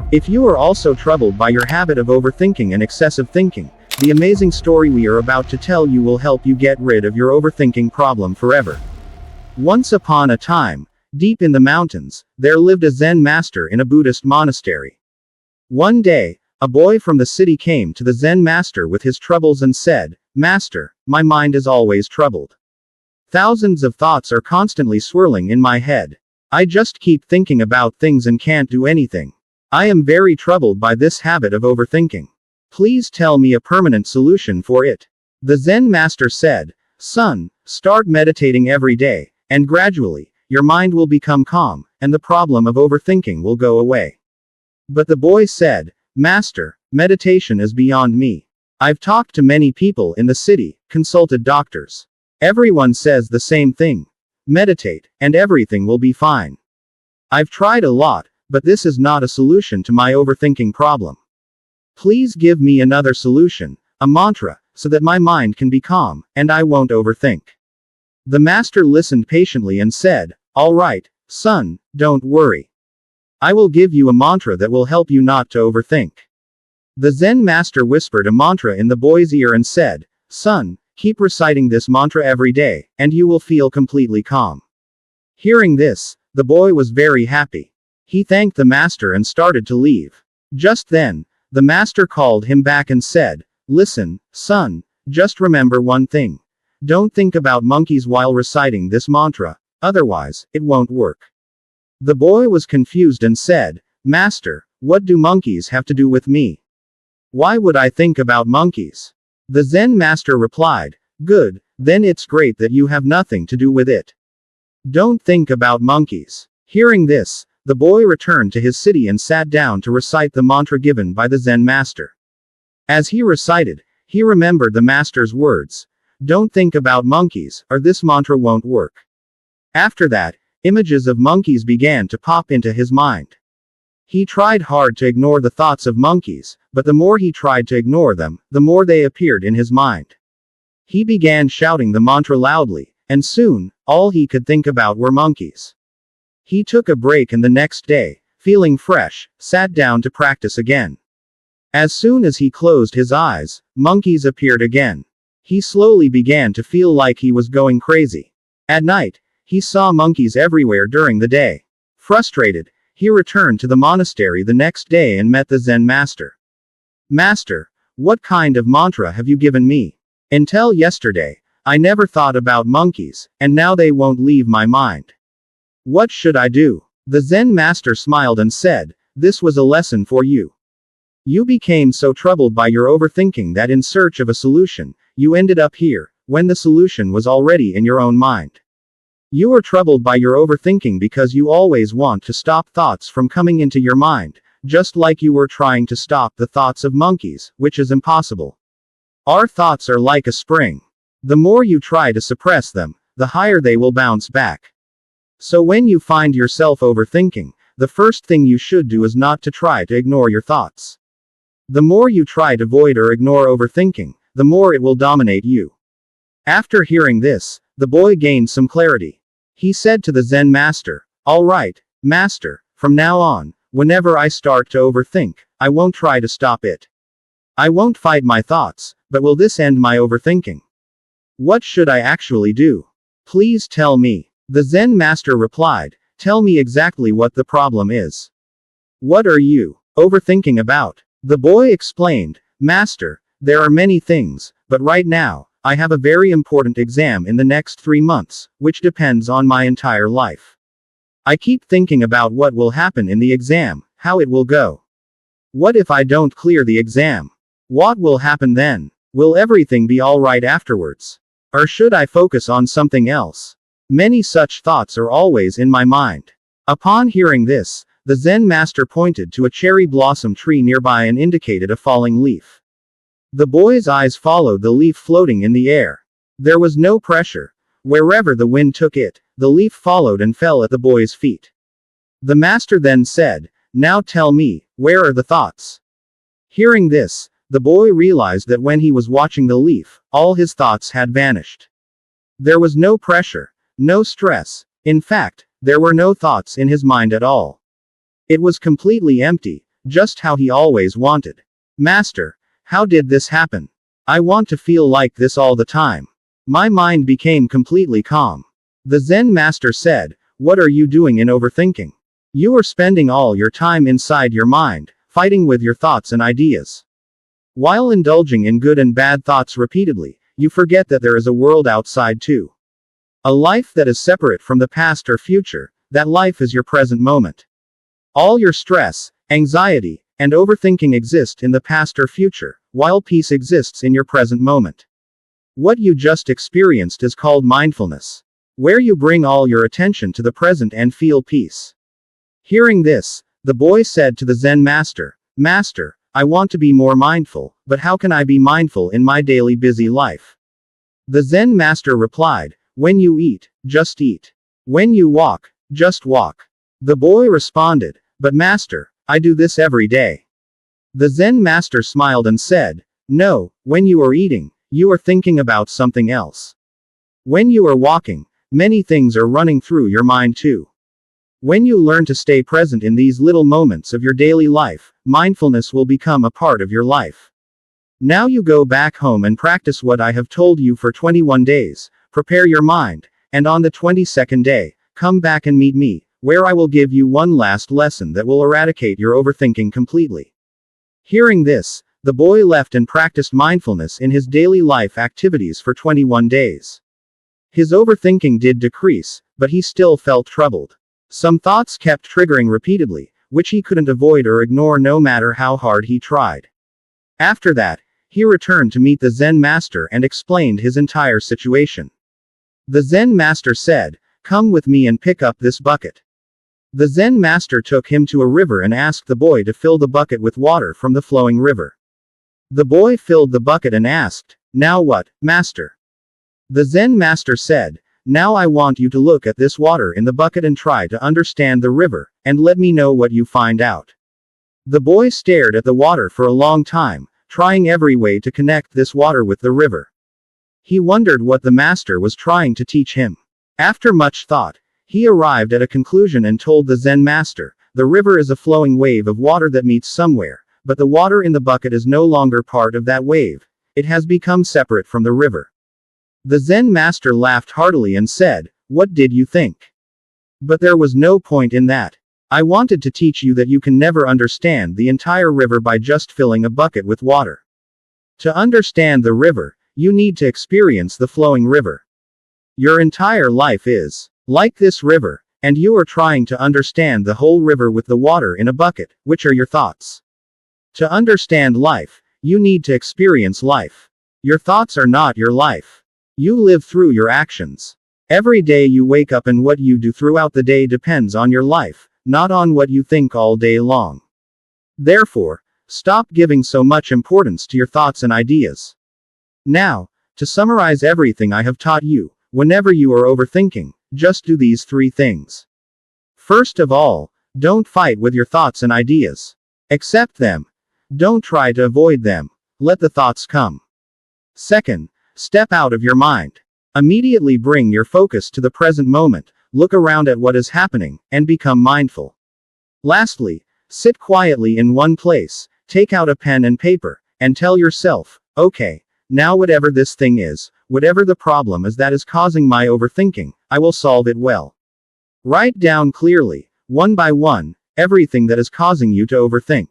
If you are also troubled by your habit of overthinking and excessive thinking, the amazing story we are about to tell you will help you get rid of your overthinking problem forever. Once upon a time, deep in the mountains, there lived a Zen master in a Buddhist monastery. One day, a boy from the city came to the Zen master with his troubles and said, "Master, my mind is always troubled. Thousands of thoughts are constantly swirling in my head. I just keep thinking about things and can't do anything. I am very troubled by this habit of overthinking. Please tell me a permanent solution for it." The Zen master said, "Son, start meditating every day, and gradually, your mind will become calm, and the problem of overthinking will go away." But the boy said, "Master, meditation is beyond me. I've talked to many people in the city, consulted doctors. Everyone says the same thing. Meditate, and everything will be fine. I've tried a lot, but this is not a solution to my overthinking problem. Please give me another solution, a mantra, so that my mind can be calm, and I won't overthink." The master listened patiently and said, "All right, son, don't worry. I will give you a mantra that will help you not to overthink." The Zen master whispered a mantra in the boy's ear and said, "Son, keep reciting this mantra every day, and you will feel completely calm." Hearing this, the boy was very happy. He thanked the master and started to leave. Just then, the master called him back and said, "Listen, son, just remember one thing. Don't think about monkeys while reciting this mantra, otherwise, it won't work." The boy was confused and said, "Master, what do monkeys have to do with me? Why would I think about monkeys?" The Zen master replied, "Good, then it's great that you have nothing to do with it. Don't think about monkeys." Hearing this, the boy returned to his city and sat down to recite the mantra given by the Zen master. As he recited, he remembered the master's words, "Don't think about monkeys, or this mantra won't work." After that, images of monkeys began to pop into his mind. He tried hard to ignore the thoughts of monkeys, but the more he tried to ignore them, the more they appeared in his mind. He began shouting the mantra loudly, and soon, all he could think about were monkeys. He took a break and the next day, feeling fresh, sat down to practice again. As soon as he closed his eyes, monkeys appeared again. He slowly began to feel like he was going crazy. At night, he saw monkeys everywhere during the day. Frustrated, he returned to the monastery the next day and met the Zen master. "Master, what kind of mantra have you given me? Until yesterday, I never thought about monkeys, and now they won't leave my mind. What should I do?" The Zen master smiled and said, "This was a lesson for you. You became so troubled by your overthinking that in search of a solution, you ended up here, when the solution was already in your own mind. You are troubled by your overthinking because you always want to stop thoughts from coming into your mind, just like you were trying to stop the thoughts of monkeys, which is impossible. Our thoughts are like a spring. The more you try to suppress them, the higher they will bounce back. So when you find yourself overthinking, the first thing you should do is not to try to ignore your thoughts. The more you try to avoid or ignore overthinking, the more it will dominate you." After hearing this, the boy gained some clarity. He said to the Zen master, "All right, master, from now on, whenever I start to overthink, I won't try to stop it. I won't fight my thoughts, but will this end my overthinking? What should I actually do? Please tell me." The Zen master replied, "Tell me exactly what the problem is. What are you overthinking about?" The boy explained, "Master, there are many things, but right now, I have a very important exam in the next 3 months, which depends on my entire life. I keep thinking about what will happen in the exam, how it will go. What if I don't clear the exam? What will happen then? Will everything be alright afterwards? Or should I focus on something else? Many such thoughts are always in my mind." Upon hearing this, the Zen master pointed to a cherry blossom tree nearby and indicated a falling leaf. The boy's eyes followed the leaf floating in the air. There was no pressure. Wherever the wind took it, the leaf followed and fell at the boy's feet. The master then said, "Now tell me, where are the thoughts?" Hearing this, the boy realized that when he was watching the leaf, all his thoughts had vanished. There was no pressure, no stress. In fact, there were no thoughts in his mind at all. It was completely empty, Just how he always wanted. Master, how did this happen? I want to feel like this all the time. My mind became completely calm. The Zen master said, what are you doing in overthinking? You are spending all your time inside your mind, fighting with your thoughts and ideas. While indulging in good and bad thoughts repeatedly, you forget that there is a world outside too. A life that is separate from the past or future, that life is your present moment. All your stress, anxiety, and overthinking exist in the past or future, while peace exists in your present moment. What you just experienced is called mindfulness, where you bring all your attention to the present and feel peace. Hearing this, the boy said to the Zen master, Master, I want to be more mindful, but how can I be mindful in my daily busy life? The Zen master replied, when you eat, just eat. When you walk, just walk. The boy responded, but master, I do this every day. The Zen master smiled and said, no, when you are eating, you are thinking about something else. When you are walking, many things are running through your mind too. When you learn to stay present in these little moments of your daily life, mindfulness will become a part of your life. Now you go back home and practice what I have told you for 21 days, prepare your mind, and on the 22nd day, come back and meet me, where I will give you one last lesson that will eradicate your overthinking completely. Hearing this, the boy left and practiced mindfulness in his daily life activities for 21 days. His overthinking did decrease, but he still felt troubled. Some thoughts kept triggering repeatedly, which he couldn't avoid or ignore no matter how hard he tried. After that, he returned to meet the Zen master and explained his entire situation. The Zen master said, come with me and pick up this bucket. The Zen master took him to a river and asked the boy to fill the bucket with water from the flowing river. The boy filled the bucket and asked, now what, master? The Zen master said, now I want you to look at this water in the bucket and try to understand the river, and let me know what you find out. The boy stared at the water for a long time, trying every way to connect this water with the river. He wondered what the master was trying to teach him. After much thought, he arrived at a conclusion and told the Zen master, the river is a flowing wave of water that meets somewhere, but the water in the bucket is no longer part of that wave. It has become separate from the river. The Zen master laughed heartily and said, what did you think? But there was no point in that. I wanted to teach you that you can never understand the entire river by just filling a bucket with water. To understand the river, you need to experience the flowing river. Your entire life is like this river, and you are trying to understand the whole river with the water in a bucket, which are your thoughts. To understand life, you need to experience life. Your thoughts are not your life. You live through your actions. Every day you wake up and what you do throughout the day depends on your life, not on what you think all day long. Therefore, stop giving so much importance to your thoughts and ideas. Now, to summarize everything I have taught you, whenever you are overthinking, just do these 3 things. First of all, don't fight with your thoughts and ideas. Accept them. Don't try to avoid them. Let the thoughts come. Second, step out of your mind. Immediately bring your focus to the present moment, look around at what is happening, and become mindful. Lastly, sit quietly in one place, take out a pen and paper, and tell yourself, okay, now whatever this thing is, whatever the problem is that is causing my overthinking, I will solve it well. Write down clearly, one by one, everything that is causing you to overthink.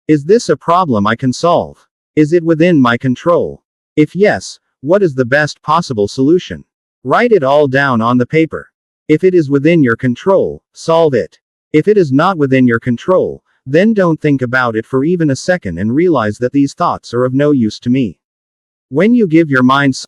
Is this a problem I can solve? Is it within my control? If yes, what is the best possible solution? Write it all down on the paper. If it is within your control, solve it. If it is not within your control, then don't think about it for even a second and realize that these thoughts are of no use to me. When you give your mind